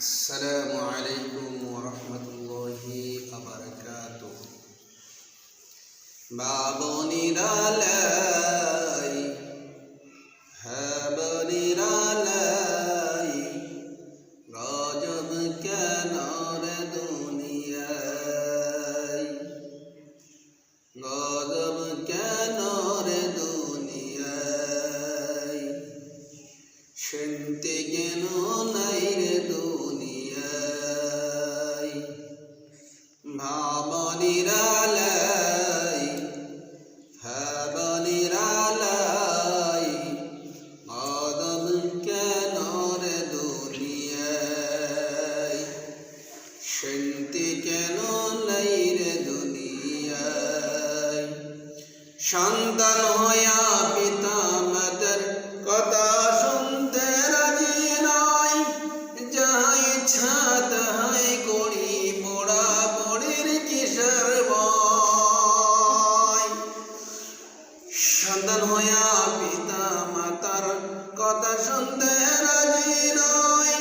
السلام عليكم ورحمة الله وبركاته বাবনিরালাই হাবনিরালাই গজব কেন রে দুনিয়ায় গজব কেন রে দুনিয়ায় শান্তি কেন নাই রে দুনিয়ায় ভাবনিরালাই হাবনিরালাই গজব কেন রে দুনিয়ায় শান্তি কেন নাই রে দুনিয়ায় সন্তান হইয়া পিতা মাতার কথা শুনতে রাজি নয়, যাহা ইচ্ছা তাহাই করি পোড়া পড়ির কিসের ভয়। সন্তান হইয়া পিতা মাতার কথা শুনতে রাজি নয়,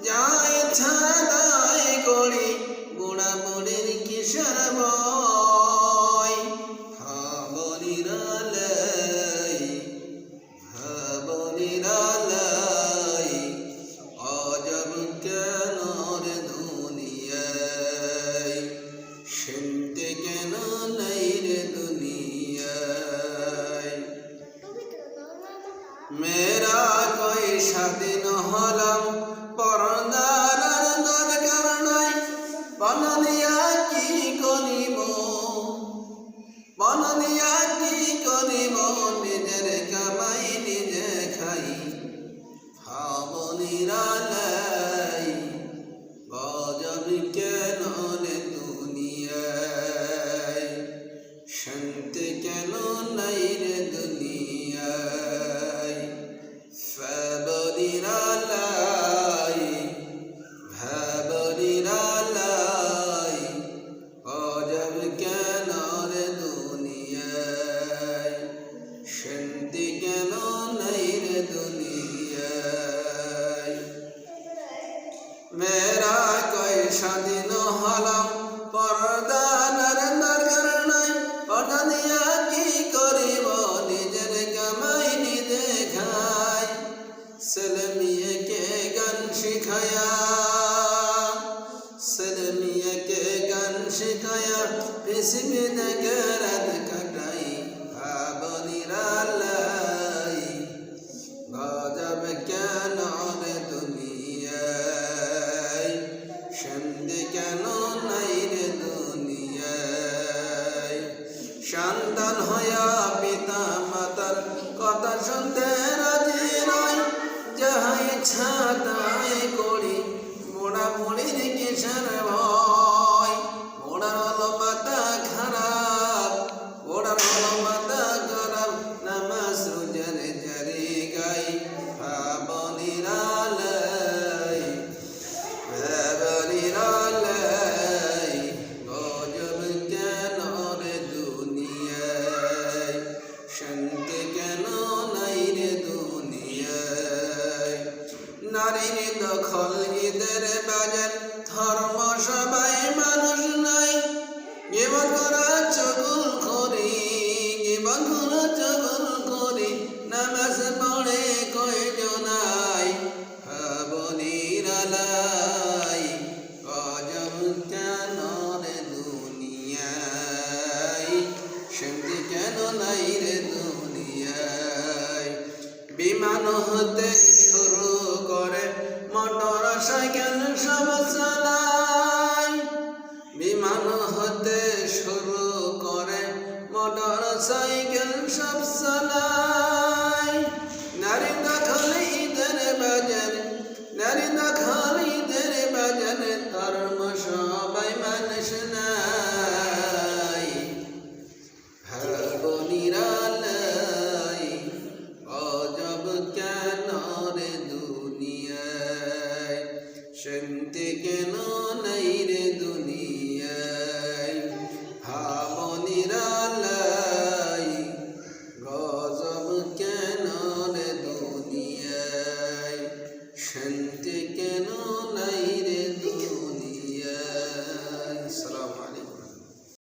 যাহা ইচ্ছা তাহাই করি পোড়া পড়ির কিসের ভয়। ভাবনিরালাই ভাবনিরালাই অজব কেন রে দুনিয়ায় শান্তি কেন নাই রে দুনিয়ায়। মেরা কই স্বাধীন হলাম পরদার দরকার নাই, বননিয়া কি করিব বননিয়া কি করিব নিজের কামাই নিজে খাই। ভাবনিরালাই গজব কেন রে দুনিয়ায় শান্তি কেন নাই রে দুনিয়ায়। ভাবনিরালাই ভাবনিরালাই গজব কেন রে দুনিয়ায় শান্তি কেন নাই রে দুনিয়ায়। মেরা কই স্বাধীন হলাম পরদার দরকার নাই, পর্দা দিয়া কি করিব নিজের কামাই নিজে খাই। ছেলে মেয়েকে গান শিখায়া ছেলে মেয়েকে গান শিখায়া পৃথিবী থেকে রাত কাটাই। ভাবনিরালাই গজব কেন রে দুনিয়ায় শান্তি কেন নাই রে দুনিয়ায়। সন্তান হইয়া পিতা মাতার কথা শুনতে রাজি নয়, যাহা ইচ্ছা তাই করি মোড়া মুড়ির কিসের ভয়। মোড়ার হলো মাথা খারাপ মোড়ার হলো মাথা খারাপ, নামাজ রোজার জারি গাই। ভাবনিরালাই ভাবনিরালাই গজব কেন রে দুনিয়ায় শান্তি কেন নাই রে দুনিয়ায়। নারীর দখল ঈদের বাজার ধর্ম সবাই মানুষ নাই, জীবন করা চকুল করি জীবন করা চকুল করি নামাজ পড়ে কয়জনাই। ভাবনিরালাই গজব কেন রে দুনিয়ায় শান্তি কেন নাই রে দুনিয়ায়। বিমান হতে শুরু করে মোটর সাইকেল সব চালায়, বিমান হতে শুরু করে মোটর সাইকেল সব চালায়। নারী দখল ঈদের বাজার নারী দখল ঈদের বাজার ধর্ম সবাই মানুষ নাই। ভাবনিরালাই গজব কেন রে দুনিয়ায় শান্তি কেন